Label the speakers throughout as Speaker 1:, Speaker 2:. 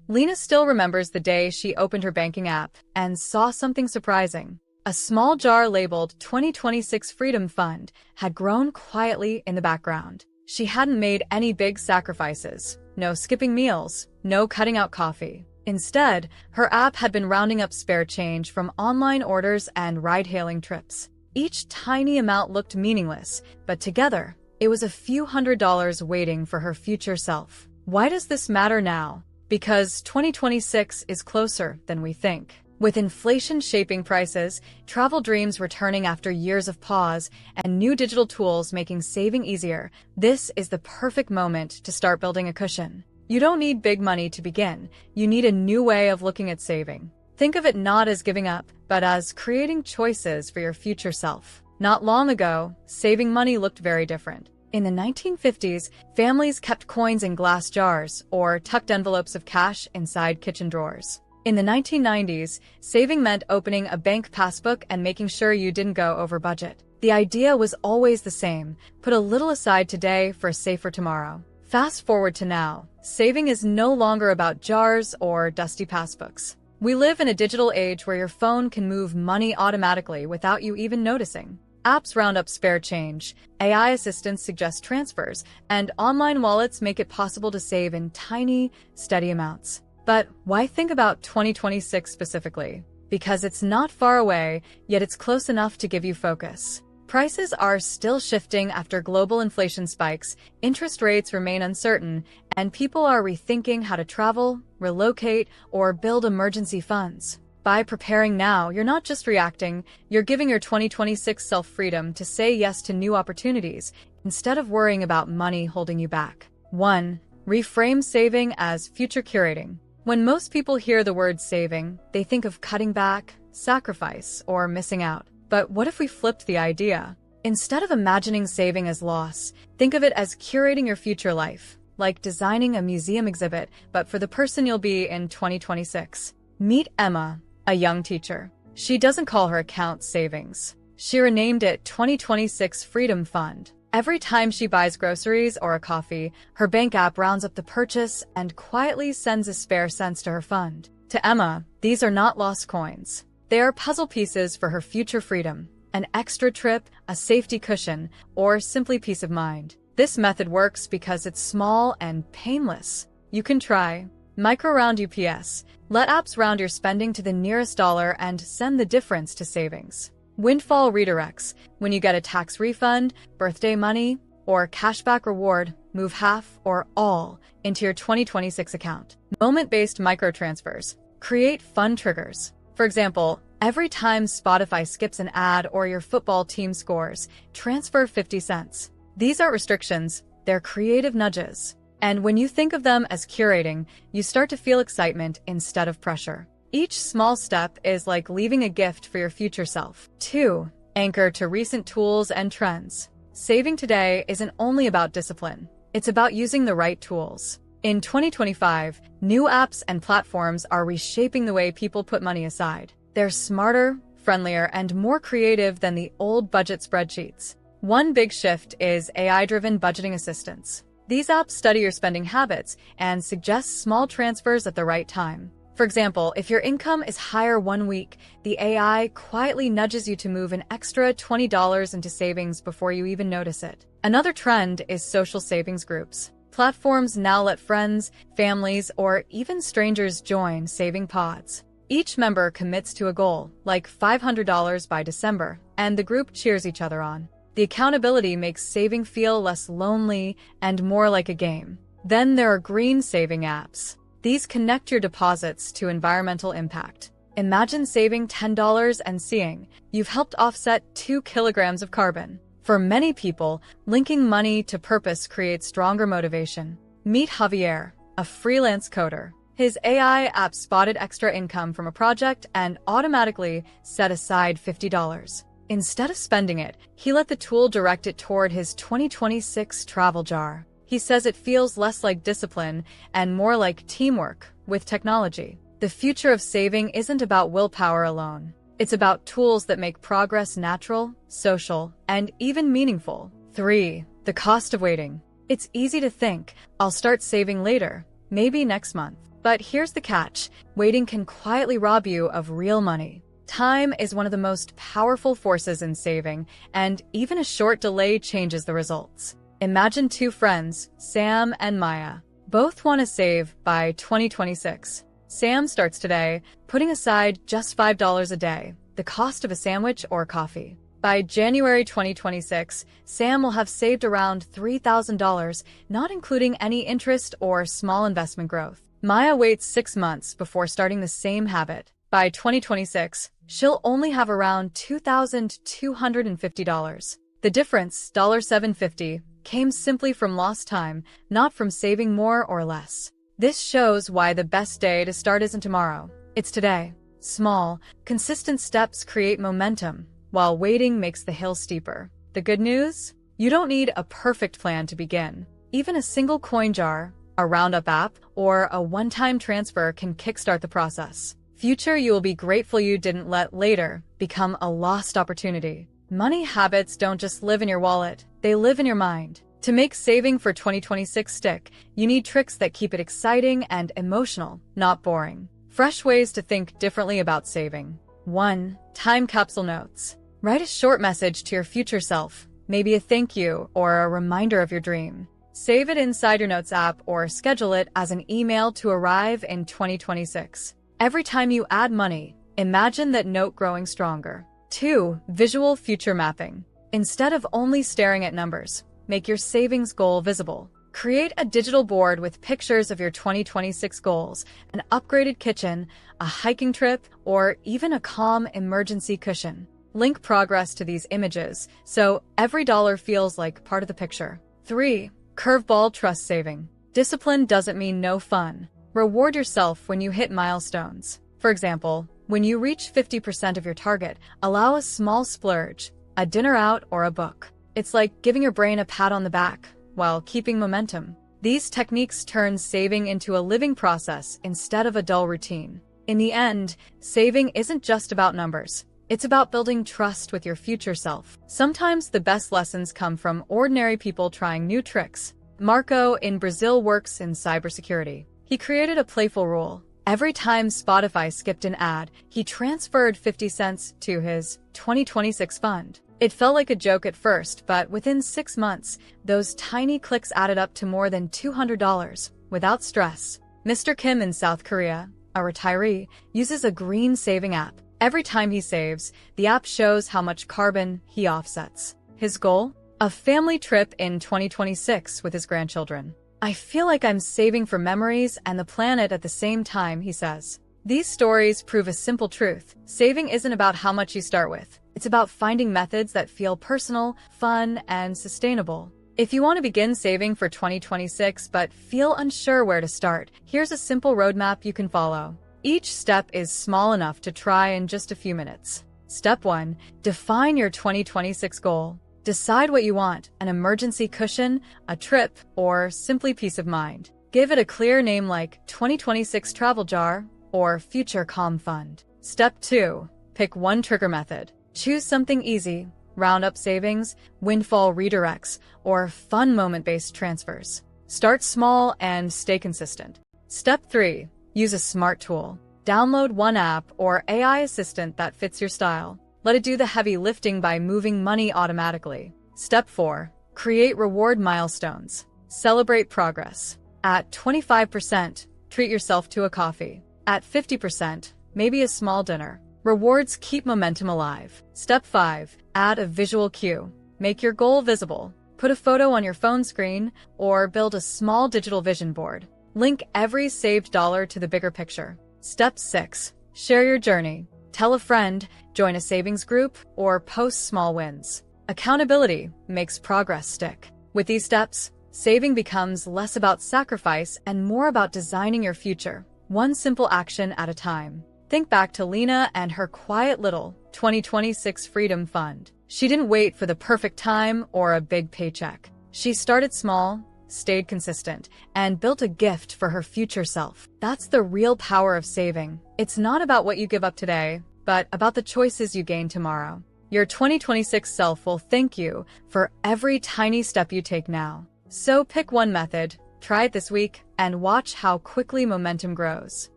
Speaker 1: Lena still remembers the day she opened her banking app and saw something surprising. A small jar labeled 2026 Freedom Fund had grown quietly in the background. She hadn't made any big sacrifices. No skipping meals, no cutting out coffee. Instead, her app had been rounding up spare change from online orders and ride-hailing trips. Each tiny amount looked meaningless, but together, it was a few $100s waiting for her future self. Why does this matter now? Because 2026 is closer than we think. With inflation shaping prices, travel dreams returning after years of pause, and new digital tools making saving easier, this is the perfect moment to start building a cushion. You don't need big money to begin. You need a new way of looking at saving. Think of it not as giving up, but as creating choices for your future self. Not long ago, saving money looked very different. In the 1950s, families kept coins in glass jars or tucked envelopes of cash inside kitchen drawers. In the 1990s, saving meant opening a bank passbook and making sure you didn't go over budget. The idea was always the same: put a little aside today for a safer tomorrow. Fast forward to now, saving is no longer about jars or dusty passbooks. We live in a digital age where your phone can move money automatically without you even noticing. Apps round up spare change, AI assistants suggest transfers, and online wallets make it possible to save in tiny, steady amounts. But why think about 2026 specifically? Because it's not far away, yet it's close enough to give you focus. Prices are still shifting after global inflation spikes, interest rates remain uncertain, and people are rethinking how to travel, relocate, or build emergency funds. By preparing now, you're not just reacting, you're giving your 2026 self freedom to say yes to new opportunities instead of worrying about money holding you back. 1. Reframe saving as future curating. When most people hear the word saving, they think of cutting back, sacrifice, or missing out. But what if we flipped the idea? Instead of imagining saving as loss, think of it as curating your future life, like designing a museum exhibit, but for the person you'll be in 2026. Meet Emma, a young teacher. She doesn't call her account savings. She renamed it 2026 Freedom Fund. Every time she buys groceries or a coffee, her bank app rounds up the purchase and quietly sends a spare cents to her fund. To Emma, these are not lost coins. They are puzzle pieces for her future freedom, an extra trip, a safety cushion, or simply peace of mind. This method works because it's small and painless. You can try. Micro-round UPS. Let apps round your spending to the nearest dollar and send the difference to savings. Windfall redirects. When you get a tax refund, birthday money, or cashback reward, move half or all into your 2026 account. Moment-based microtransfers. Create fun triggers. For example, every time Spotify skips an ad or your football team scores, transfer 50 cents. These aren't restrictions, they're creative nudges. And when you think of them as curating, you start to feel excitement instead of pressure. Each small step is like leaving a gift for your future self. 2. Anchor to recent tools and trends. Saving today isn't only about discipline. It's about using the right tools. In 2025, new apps and platforms are reshaping the way people put money aside. They're smarter, friendlier, and more creative than the old budget spreadsheets. One big shift is AI-driven budgeting assistance. These apps study your spending habits and suggest small transfers at the right time. For example, if your income is higher one week, the AI quietly nudges you to move an extra $20 into savings before you even notice it. Another trend is social savings groups. Platforms now let friends, families, or even strangers join saving pods. Each member commits to a goal, like $500 by December, and the group cheers each other on. The accountability makes saving feel less lonely and more like a game. Then there are green saving apps. These connect your deposits to environmental impact. Imagine saving $10 and seeing you've helped offset 2 kilograms of carbon. For many people, linking money to purpose creates stronger motivation. Meet Javier, a freelance coder. His AI app spotted extra income from a project and automatically set aside $50. Instead of spending it, he let the tool direct it toward his 2026 travel jar. He says it feels less like discipline and more like teamwork with technology. The future of saving isn't about willpower alone. It's about tools that make progress natural, social, and even meaningful. 3. The cost of waiting. It's easy to think, I'll start saving later, maybe next month. But here's the catch. Waiting can quietly rob you of real money. Time is one of the most powerful forces in saving, and even a short delay changes the results. Imagine two friends, Sam and Maya. Both want to save by 2026. Sam starts today, putting aside just $5 a day, the cost of a sandwich or coffee. By January 2026, Sam will have saved around $3,000, not including any interest or small investment growth. Maya waits 6 months before starting the same habit. By 2026, she'll only have around $2,250. The difference, $750, came simply from lost time, not from saving more or less. This shows why the best day to start isn't tomorrow. It's today. Small, consistent steps create momentum, while waiting makes the hill steeper. The good news? You don't need a perfect plan to begin. Even a single coin jar, a Roundup app, or a one-time transfer can kickstart the process. Future you will be grateful you didn't let later become a lost opportunity. Money habits don't just live in your wallet, they live in your mind. To make saving for 2026 stick, you need tricks that keep it exciting and emotional, not boring. Fresh ways to think differently about saving. 1. Time capsule notes. Write a short message to your future self, maybe a thank you or a reminder of your dream. Save it inside your Notes app or schedule it as an email to arrive in 2026. Every time you add money, imagine that note growing stronger. 2. Visual future mapping. Instead of only staring at numbers, make your savings goal visible. Create a digital board with pictures of your 2026 goals, an upgraded kitchen, a hiking trip, or even a calm emergency cushion. Link progress to these images so every dollar feels like part of the picture. 3. Curveball trust saving. Discipline doesn't mean no fun. Reward yourself when you hit milestones. For example, when you reach 50% of your target, allow a small splurge, a dinner out, or a book. It's like giving your brain a pat on the back while keeping momentum. These techniques turn saving into a living process instead of a dull routine. In the end, saving isn't just about numbers. It's about building trust with your future self. Sometimes the best lessons come from ordinary people trying new tricks. Marco in Brazil works in cybersecurity. He created a playful rule. Every time Spotify skipped an ad, he transferred 50 cents to his 2026 fund. It felt like a joke at first, but within 6 months, those tiny clicks added up to more than $200 without stress. Mr. Kim in South Korea, a retiree, uses a green saving app. Every time he saves, the app shows how much carbon he offsets. His goal? A family trip in 2026 with his grandchildren. I feel like I'm saving for memories and the planet at the same time, he says. These stories prove a simple truth. Saving isn't about how much you start with. It's about finding methods that feel personal, fun, and sustainable. If you want to begin saving for 2026 but feel unsure where to start, here's a simple roadmap you can follow. Each step is small enough to try in just a few minutes. Step 1. Define your 2026 goal. Decide what you want, an emergency cushion, a trip, or simply peace of mind. Give it a clear name like 2026 Travel Jar or Future Calm Fund. Step 2. Pick one trigger method. Choose something easy, Roundup savings, windfall redirects, or fun moment-based transfers. Start small and stay consistent. Step 3. Use a smart tool. Download one app or AI assistant that fits your style. Let it do the heavy lifting by moving money automatically. Step 4. Create reward milestones. Celebrate progress. At 25%, treat yourself to a coffee. At 50%, maybe a small dinner. Rewards keep momentum alive. Step 5. Add a visual cue. Make your goal visible. Put a photo on your phone screen or build a small digital vision board. Link every saved dollar to the bigger picture. Step 6. Share your journey. Tell a friend, join a savings group, or post small wins. Accountability makes progress stick. With these steps, saving becomes less about sacrifice and more about designing your future, one simple action at a time. Think back to Lena and her quiet little 2026 Freedom Fund. She didn't wait for the perfect time or a big paycheck. She started small, stayed consistent, and built a gift for her future self. That's the real power of saving. It's not about what you give up today, but about the choices you gain tomorrow. Your 2026 self will thank you for every tiny step you take now. So pick one method, Try it this week and watch how quickly momentum grows.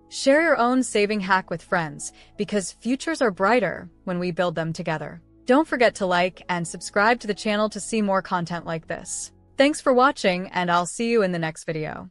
Speaker 1: Share your own saving hack with friends because futures are brighter when we build them together. Don't forget to like and subscribe to the channel to see more content like this. Thanks for watching, and I'll see you in the next video.